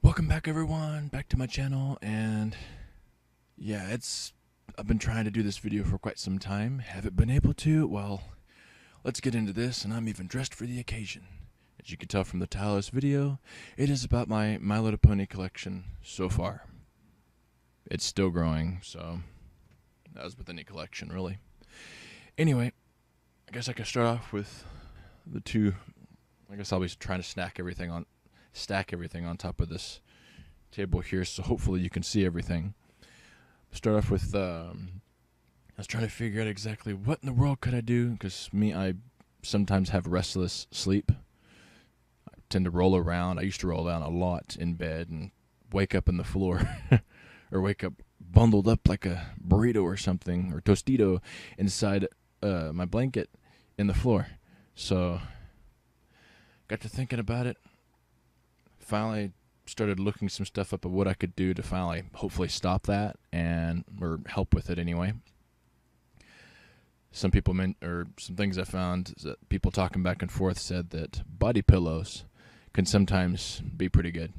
Welcome back, everyone, back to my channel. And yeah, I've been trying to do this video for quite some time. Haven't been able to. Well, let's get into this, and I'm even dressed for the occasion. As you can tell from the title of this video, it is about my My Little Pony collection so far. It's still growing, so as with any collection, really. Anyway, I guess I could start off with the two. I guess I'll be trying to stack everything on top of this table here, so hopefully you can see everything. Start off with I was trying to figure out exactly what in the world could I do, because I sometimes have restless sleep. I tend to roll around. I used to roll around a lot in bed and wake up in the floor or wake up bundled up like a burrito or something, or tostito inside my blanket in the floor. So got to thinking about it. Finally started looking some stuff up of what I could do to finally hopefully stop that or help with it anyway. Some things I found that people talking back and forth said that body pillows can sometimes be pretty good.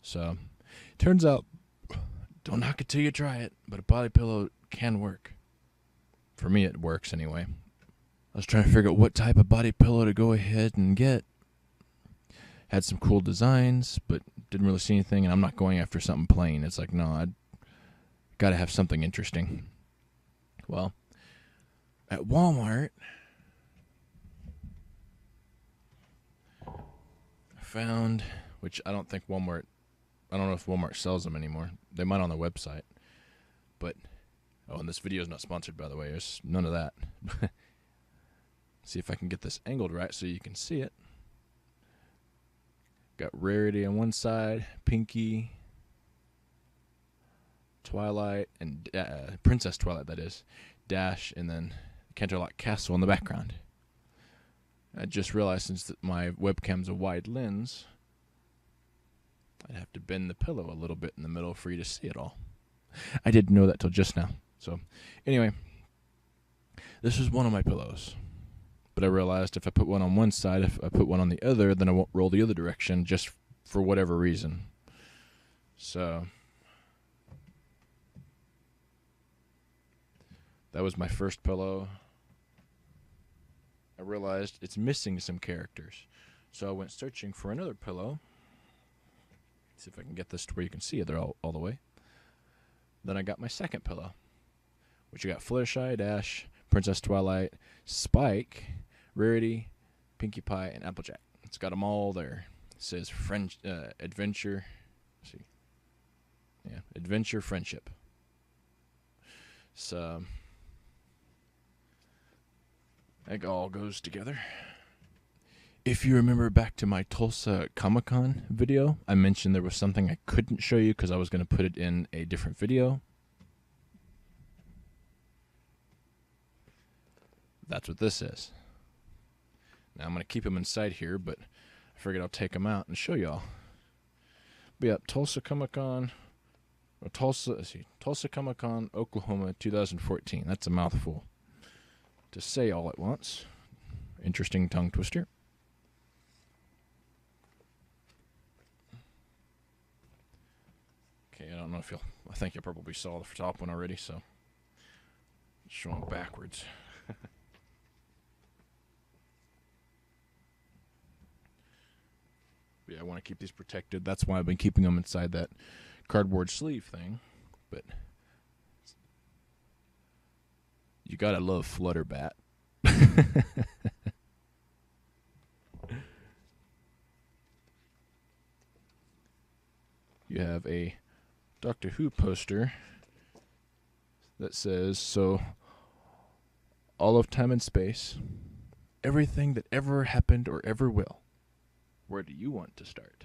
So turns out, don't knock it till you try it, but a body pillow can work. For me, it works anyway. I was trying to figure out what type of body pillow to go ahead and get. Had some cool designs, but didn't really see anything, and I'm not going after something plain. It's like, no, I gotta have something interesting. Well, at Walmart, I found, which I don't know if Walmart sells them anymore. They might on their website, but, and this video is not sponsored, by the way. There's none of that. See if I can get this angled right so you can see it. Got Rarity on one side, Pinky, Twilight, and Princess Twilight, that is, Dash, and then Canterlot Castle in the background. I just realized, since my webcam's a wide lens, I'd have to bend the pillow a little bit in the middle for you to see it all. I didn't know that till just now. So anyway, this is one of my pillows. But I realized if I put one on one side, if I put one on the other, then I won't roll the other direction, just for whatever reason. So that was my first pillow. I realized it's missing some characters. So I went searching for another pillow. See if I can get this to where you can see it there all the way. Then I got my second pillow, which I got Fluttershy, Dash, Princess Twilight, Spike, Rarity, Pinkie Pie, and Applejack. It's got them all there. It says adventure. Let's see, yeah, adventure, friendship. So that all goes together. If you remember back to my Tulsa Comic-Con video, I mentioned there was something I couldn't show you because I was going to put it in a different video. That's what this is. Now I'm going to keep them inside here, but I figured I'll take them out and show y'all. But yeah, Tulsa Comic-Con, Tulsa Comic-Con, Oklahoma, 2014. That's a mouthful to say all at once. Interesting tongue twister. Okay, I don't know if I think you probably saw the top one already, so it's showing backwards. Yeah, I want to keep these protected. That's why I've been keeping them inside that cardboard sleeve thing. But you gotta love Flutterbat. You have a Doctor Who poster that says, so all of time and space, everything that ever happened or ever will. Where do you want to start?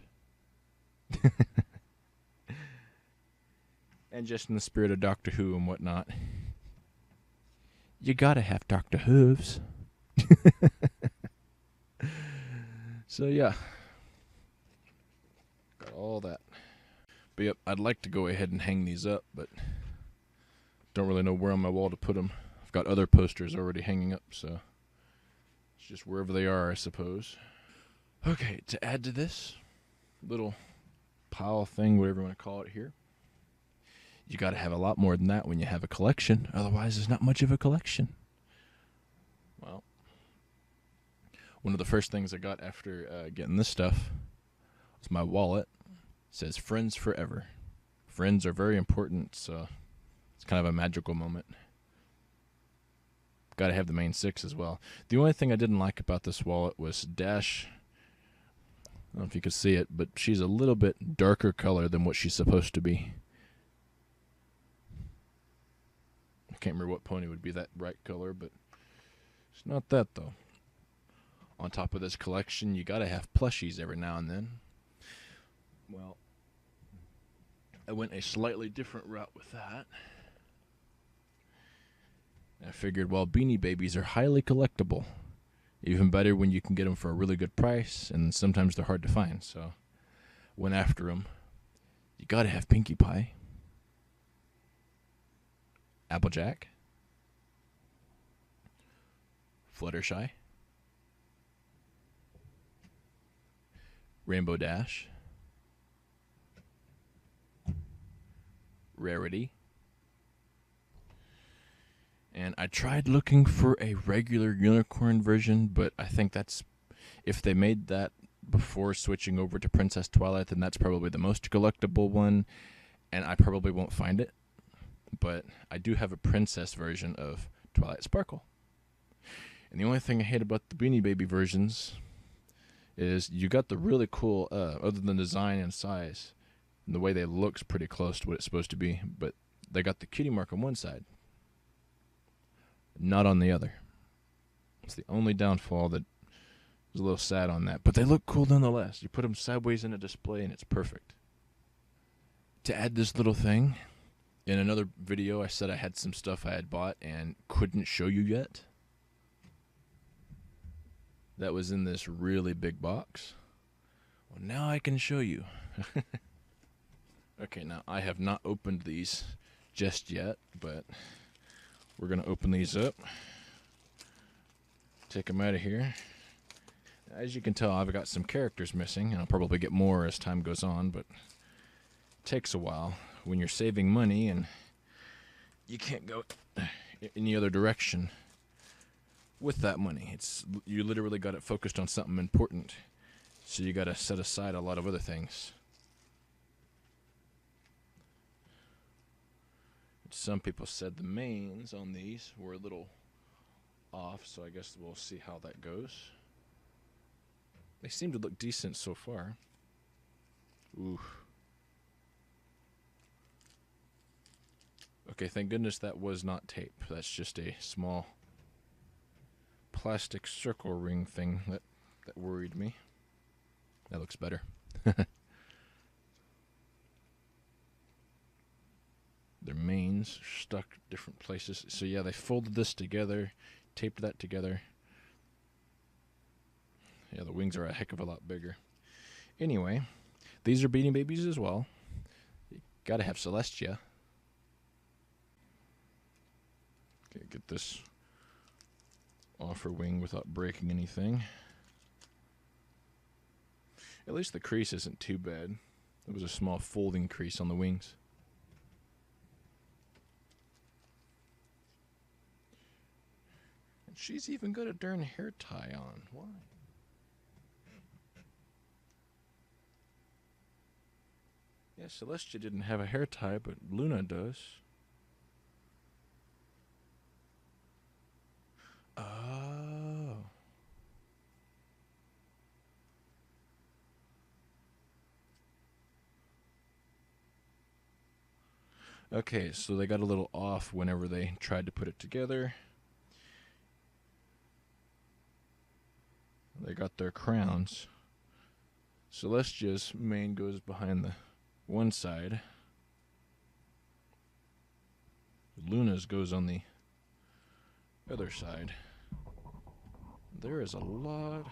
And just in the spirit of Doctor Who and whatnot, you gotta have Dr. Hooves. So yeah, got all that. But yep, I'd like to go ahead and hang these up, but don't really know where on my wall to put them. I've got other posters already hanging up, so it's just wherever they are, I suppose. Okay, to add to this little pile thing, whatever you want to call it here. You got to have a lot more than that when you have a collection. Otherwise, there's not much of a collection. Well, one of the first things I got after getting this stuff was my wallet. It says friends forever. Friends are very important, so it's kind of a magical moment. Got to have the main 6 as well. The only thing I didn't like about this wallet was Dash. I don't know if you could see it, but she's a little bit darker color than what she's supposed to be. I can't remember what pony would be that bright color, but it's not that though. On top of this collection, you gotta have plushies every now and then. Well, I went a slightly different route with that. I figured, well, Beanie Babies are highly collectible. Even better when you can get them for a really good price, and sometimes they're hard to find, so went after them. You gotta have Pinkie Pie, Applejack, Fluttershy, Rainbow Dash, Rarity, and I tried looking for a regular unicorn version, but I think that's, if they made that before switching over to Princess Twilight, then that's probably the most collectible one, and I probably won't find it. But I do have a princess version of Twilight Sparkle. And the only thing I hate about the Beanie Baby versions is you got the really cool, other than design and size, and the way they look's pretty close to what it's supposed to be, but they got the cutie mark on one side, not on the other. It's the only downfall that was a little sad on that, but they look cool nonetheless. You put them sideways in a display and it's perfect. To add this little thing, in another video I said I had some stuff I had bought and couldn't show you yet. That was in this really big box. Well, now I can show you. Okay, now I have not opened these just yet, but we're going to open these up. Take them out of here. As you can tell, I've got some characters missing, and I'll probably get more as time goes on, but it takes a while when you're saving money and you can't go any other direction with that money. You literally got it focused on something important, so you got to set aside a lot of other things. Some people said the mains on these were a little off, so I guess we'll see how that goes. They seem to look decent so far. Ooh. Okay, thank goodness that was not tape. That's just a small plastic circle ring thing that worried me. That looks better. Their mains are stuck different places. So yeah, they folded this together, taped that together. Yeah, the wings are a heck of a lot bigger. Anyway, these are Beanie Babies as well. You gotta have Celestia. Okay, get this off her wing without breaking anything. At least the crease isn't too bad. There was a small folding crease on the wings. And she's even got a darn hair tie on. Why? Yeah, Celestia didn't have a hair tie, but Luna does. Oh. Okay, so they got a little off whenever they tried to put it together. They got their crowns. Celestia's mane goes behind the one side. Luna's goes on the other side. There is a lot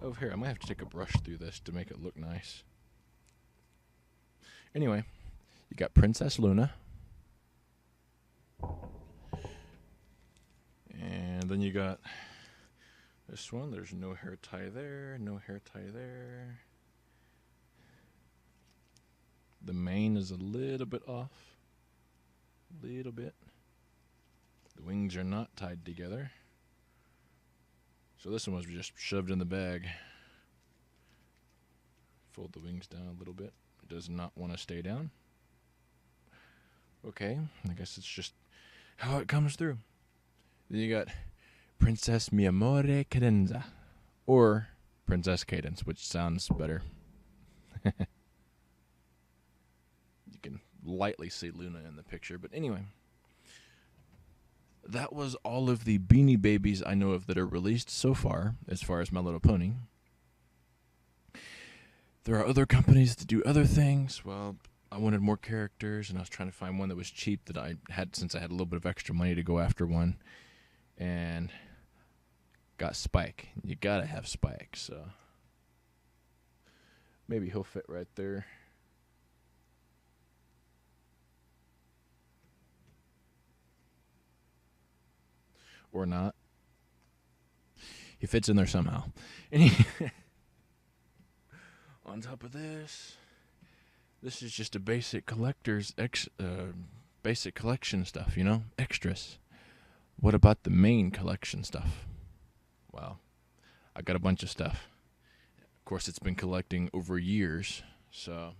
of hair. I might have to take a brush through this to make it look nice. Anyway, you got Princess Luna. And then you got this one. There's no hair tie there, no hair tie there. The mane is a little bit off. A little bit. The wings are not tied together. So this one was just shoved in the bag. Fold the wings down a little bit. It does not want to stay down. Okay, I guess it's just how it comes through. Then you got Princess Mi Amore Cadenza, or Princess Cadence, which sounds better. You can lightly see Luna in the picture, but anyway. That was all of the Beanie Babies I know of that are released so far as My Little Pony. There are other companies that do other things. Well, I wanted more characters, and I was trying to find one that was cheap that I had, since I had a little bit of extra money to go after one. And got Spike. You gotta have Spike, so maybe he'll fit right there. Or not. He fits in there somehow. On top of this is just a basic collector's basic collection stuff, you know, extras. What about the main collection stuff? Well, I got a bunch of stuff. Of course, it's been collecting over years, so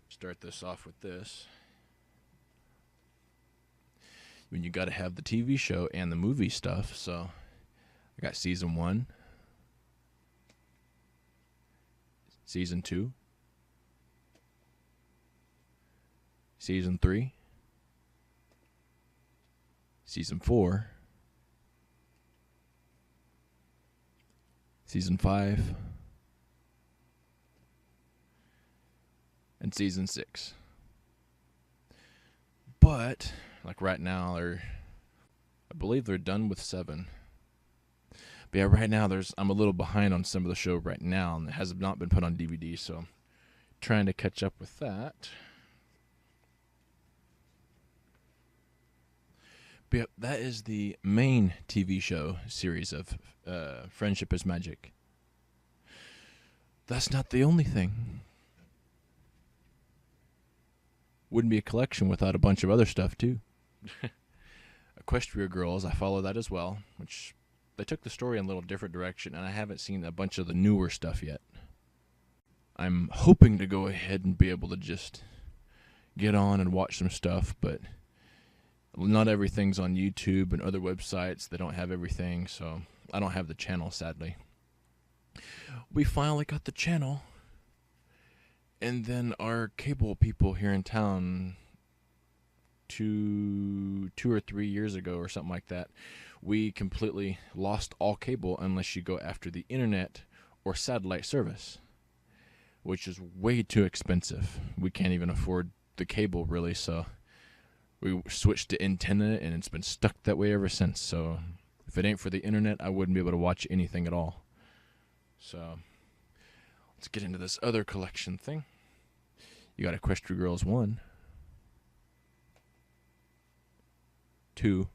start this off with this. When you got to have the TV show and the movie stuff, so I got season 1, season 2, season 3, season 4, season 5, and season 6. But like right now, I believe they're done with 7. But yeah, right now I'm a little behind on some of the show right now, and it has not been put on DVD, so I'm trying to catch up with that. But yeah, that is the main TV show series of Friendship is Magic. That's not the only thing. Wouldn't be a collection without a bunch of other stuff too. Equestria Girls, I follow that as well, which they took the story in a little different direction, and I haven't seen a bunch of the newer stuff yet. I'm hoping to go ahead and be able to just get on and watch some stuff, but not everything's on YouTube and other websites. They don't have everything, so I don't have the channel, sadly. We finally got the channel, and then our cable people here in town, two or 3 years ago or something like that, we completely lost all cable unless you go after the internet or satellite service, which is way too expensive. We can't even afford the cable, really, so we switched to antenna, and it's been stuck that way ever since. So if it ain't for the internet, I wouldn't be able to watch anything at all. So let's get into this other collection thing. You got Equestria Girls 1, 2,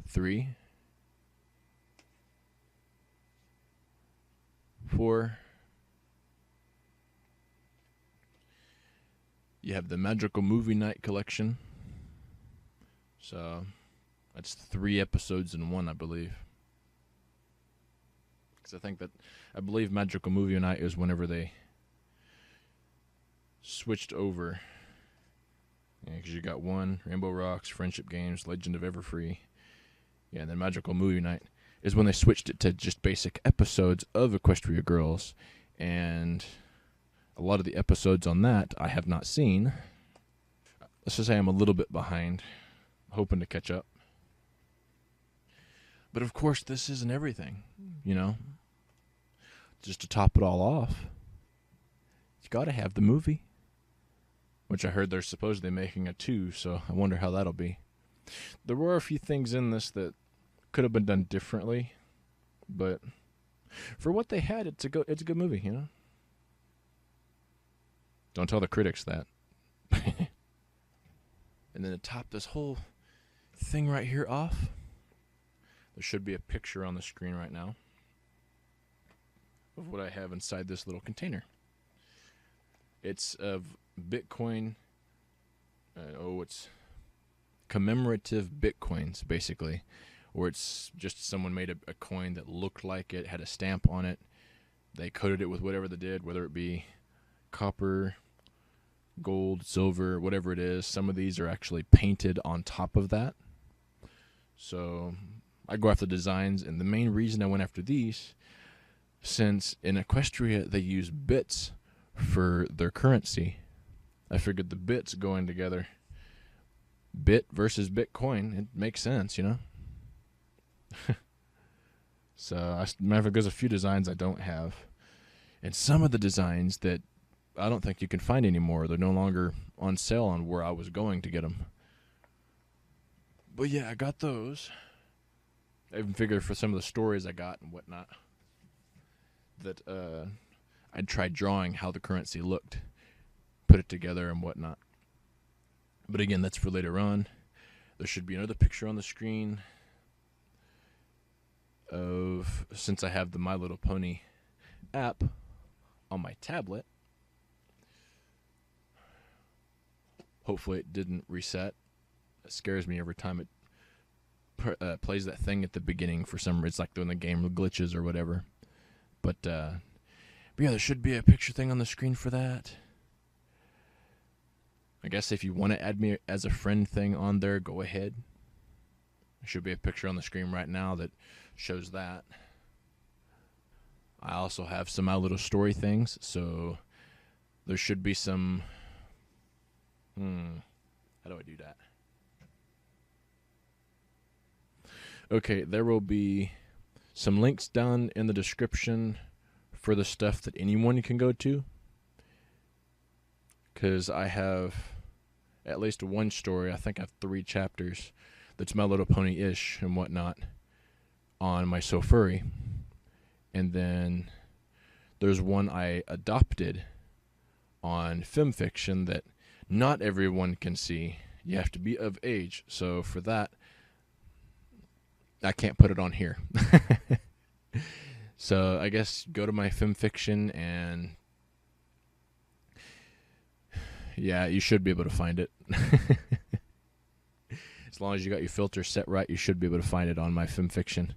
3, 4. You have the Magical Movie Night collection. So that's 3 episodes in one, I believe. Because I believe Magical Movie Night is whenever they switched over. Yeah, because you got 1, Rainbow Rocks, Friendship Games, Legend of Everfree. Yeah, and then Magical Movie Night is when they switched it to just basic episodes of Equestria Girls. And a lot of the episodes on that I have not seen. Let's just say I'm a little bit behind, hoping to catch up. But of course, this isn't everything, you know. Just to top it all off, you got to have the movie, which I heard they're supposedly making a 2, so I wonder how that'll be. There were a few things in this that could have been done differently, but for what they had, it's a good movie, you know. Don't tell the critics that. And then to top this whole thing right here off, there should be a picture on the screen right now of what I have inside this little container. It's of Bitcoin. It's commemorative Bitcoins, basically, where it's just someone made a coin that looked like it, had a stamp on it. They coated it with whatever they did, whether it be copper, gold, silver, whatever it is. Some of these are actually painted on top of that. So I go after designs, and the main reason I went after these, since in Equestria they use bits for their currency, I figured the bits going together, bit versus Bitcoin, it makes sense, you know? So, matter of fact, there's a few designs I don't have, and some of the designs that I don't think you can find anymore. They're no longer on sale on where I was going to get them. But yeah, I got those. I even figured for some of the stories I got and whatnot that I'd try drawing how the currency looked, put it together and whatnot. But again, that's for later on. There should be another picture on the screen of, since I have the My Little Pony app on my tablet. Hopefully it didn't reset. It scares me every time it plays that thing at the beginning for some reason. It's like when the game glitches or whatever. But yeah, there should be a picture thing on the screen for that. I guess if you want to add me as a friend thing on there, go ahead. There should be a picture on the screen right now that shows that. I also have some My Little Story things, so there should be some... How do I do that? Okay, there will be some links down in the description for the stuff that anyone can go to, because I have at least one story, I think I have 3 chapters, that's My Little Pony-ish and whatnot on my So Furry. And then there's one I adopted on FemFiction that not everyone can see. You have to be of age, so for that, I can't put it on here. So I guess go to my FemFiction and yeah, you should be able to find it. As long as you got your filter set right, you should be able to find it on my FemFiction.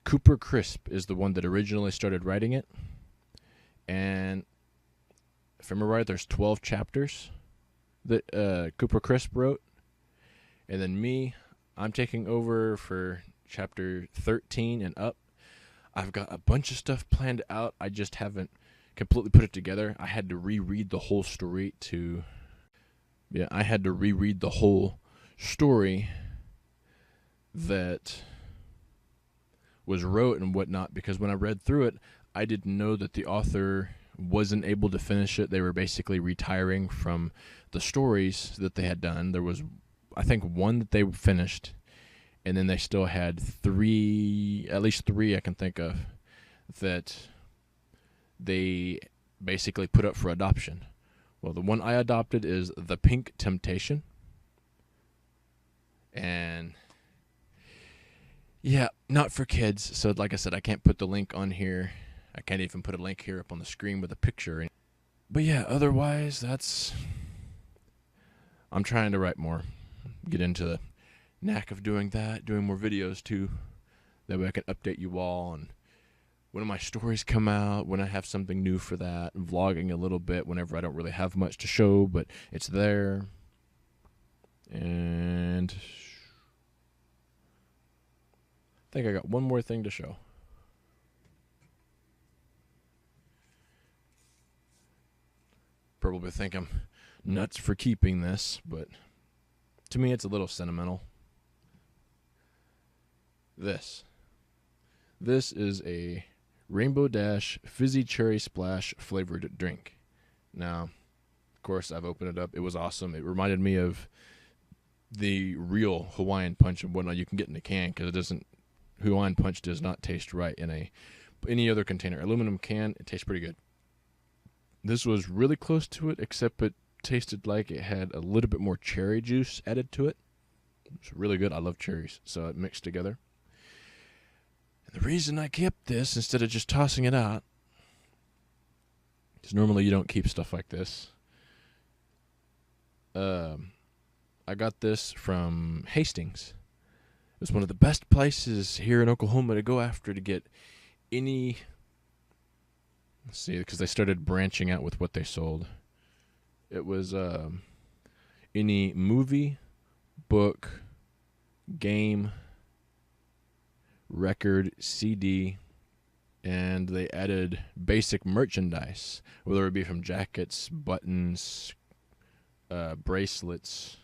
Cooper Crisp is the one that originally started writing it. And if I remember right, there's 12 chapters that Cooper Crisp wrote. And then me, I'm taking over for chapter 13 and up. I've got a bunch of stuff planned out. I just haven't completely put it together. I had to reread the whole story to... Yeah, I had to reread the whole story that was wrote and whatnot, because when I read through it, I didn't know that the author wasn't able to finish it. They were basically retiring from the stories that they had done. There was, I think, one that they finished, and then they still had at least three I can think of, that they basically put up for adoption. Well, the one I adopted is The Pink Temptation. And yeah, not for kids. So like I said, I can't put the link on here. I can't even put a link here up on the screen with a picture. But yeah, otherwise, I'm trying to write more. Get into the knack of doing that, doing more videos too. That way I can update you all on when my stories come out, when I have something new for that, and vlogging a little bit whenever I don't really have much to show, but it's there. And I think I got one more thing to show. Probably think I'm nuts for keeping this, but to me it's a little sentimental. This is a Rainbow Dash Fizzy Cherry Splash flavored drink. Now, of course, I've opened it up. It was awesome. It reminded me of the real Hawaiian Punch and whatnot you can get in a can, because Hawaiian Punch does not taste right in any other container. Aluminum can, it tastes pretty good. This was really close to it, except it tasted like it had a little bit more cherry juice added to it. It's really good. I love cherries, so it mixed together. And the reason I kept this instead of just tossing it out, because normally you don't keep stuff like this. I got this from Hastings. It was one of the best places here in Oklahoma to go after to get any. Let's see, because they started branching out with what they sold. It was any movie, book, game, record, CD, and they added basic merchandise, whether it be from jackets, buttons, bracelets,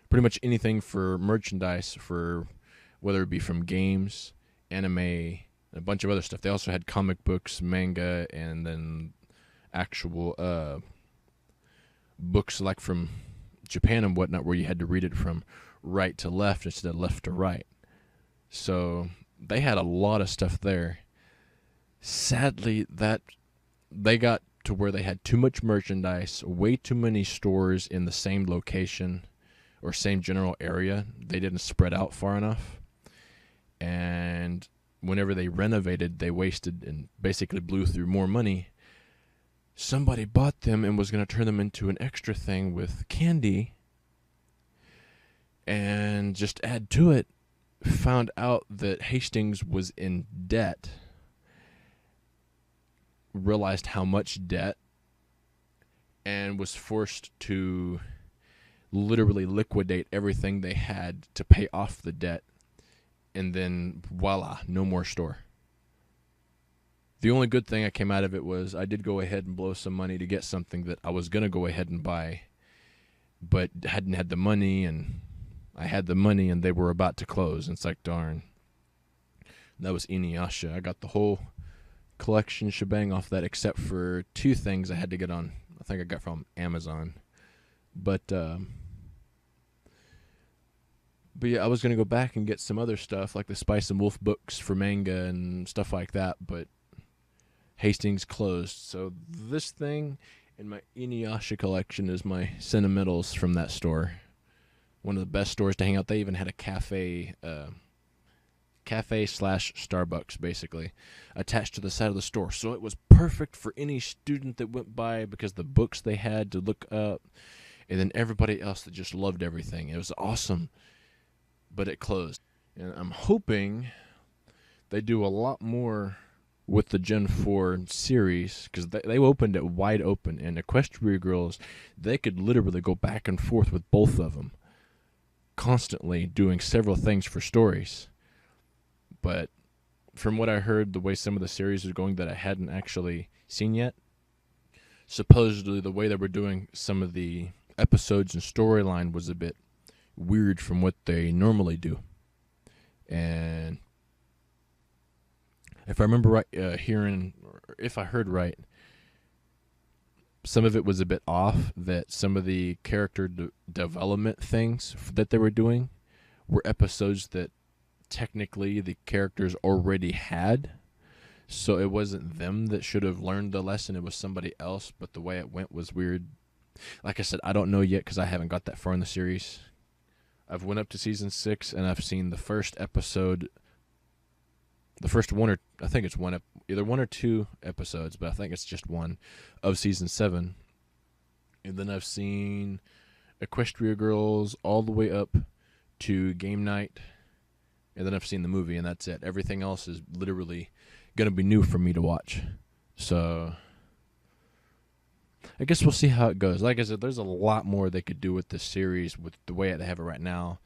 pretty much anything for merchandise, for whether it be from games, anime, and a bunch of other stuff. They also had comic books, manga, and then actual books like from Japan and whatnot, where you had to read it from right to left instead of left to right. So they had a lot of stuff there. Sadly, that they got to where they had too much merchandise, way too many stores in the same location or same general area. They didn't spread out far enough. And whenever they renovated, they wasted and basically blew through more money. Somebody bought them and was going to turn them into an extra thing with candy and just add to it. Found out that Hastings was in debt. Realized how much debt, and was forced to literally liquidate everything they had to pay off the debt, and then voila, no more store. The only good thing I came out of it was I did go ahead and blow some money to get something that I was going to go ahead and buy, but hadn't had the money, and I had the money and they were about to close, and it's like, darn. And that was Inuyasha. I got the whole collection shebang off that, except for two things I had to get on. I think I got from Amazon, but yeah, I was gonna go back and get some other stuff like the Spice and Wolf books for manga and stuff like that, but Hastings closed. So this thing in my Inuyasha collection is my sentimentals from that store. One of the best stores to hang out. They even had a cafe slash Starbucks, basically, attached to the side of the store. So it was perfect for any student that went by because the books they had to look up, and then everybody else that just loved everything. It was awesome, but it closed. And I'm hoping they do a lot more with the Gen 4 series, because they opened it wide open, and Equestria Girls, they could literally go back and forth with both of them, constantly doing several things for stories. But from what I heard, the way some of the series are going that I hadn't actually seen yet, supposedly the way they were doing some of the episodes and storyline was a bit weird from what they normally do. And if I remember right, if I heard right, some of it was a bit off, that some of the character development things that they were doing were episodes that technically the characters already had, so it wasn't them that should have learned the lesson, it was somebody else, but the way it went was weird. Like I said, I don't know yet because I haven't got that far in the series. I've went up to season 6 and I've seen the first episode, the first one, or I think it's one, either one or two episodes, but I think it's just one of season 7. And then I've seen Equestria Girls all the way up to Game Night. And then I've seen the movie, and that's it. Everything else is literally going to be new for me to watch. So I guess we'll see how it goes. Like I said, there's a lot more they could do with this series with the way they have it right now.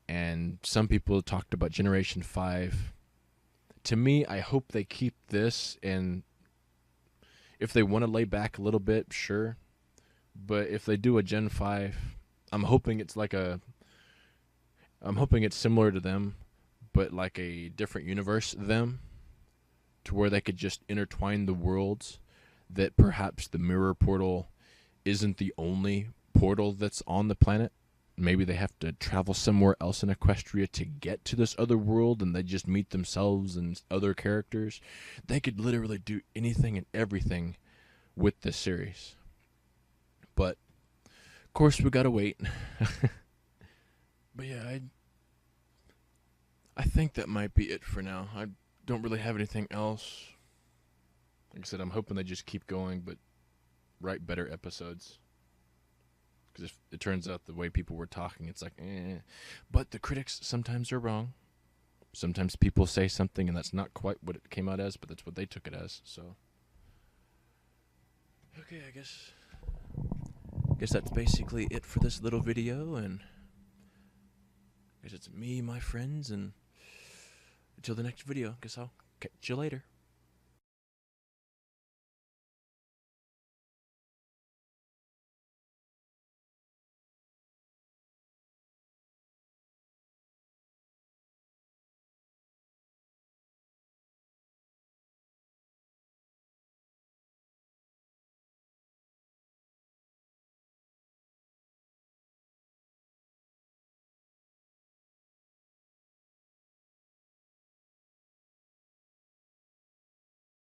And some people talked about Generation 5. To me, I hope they keep this, and if they want to lay back a little bit, sure. But if they do a Gen 5, I'm hoping it's similar to them, but like a different universe them, to where they could just intertwine the worlds, that perhaps the mirror portal isn't the only portal that's on the planet. Maybe they have to travel somewhere else in Equestria to get to this other world, and they just meet themselves and other characters. They could literally do anything and everything with this series. But, of course, we gotta wait. But yeah, I think that might be it for now. I don't really have anything else. Like I said, I'm hoping they just keep going, but write better episodes. Because if it turns out the way people were talking, it's like, eh. But the critics sometimes are wrong. Sometimes people say something and that's not quite what it came out as, but that's what they took it as. So, okay, I guess that's basically it for this little video. And I guess it's me, my friends, and until the next video, guess I'll catch you later.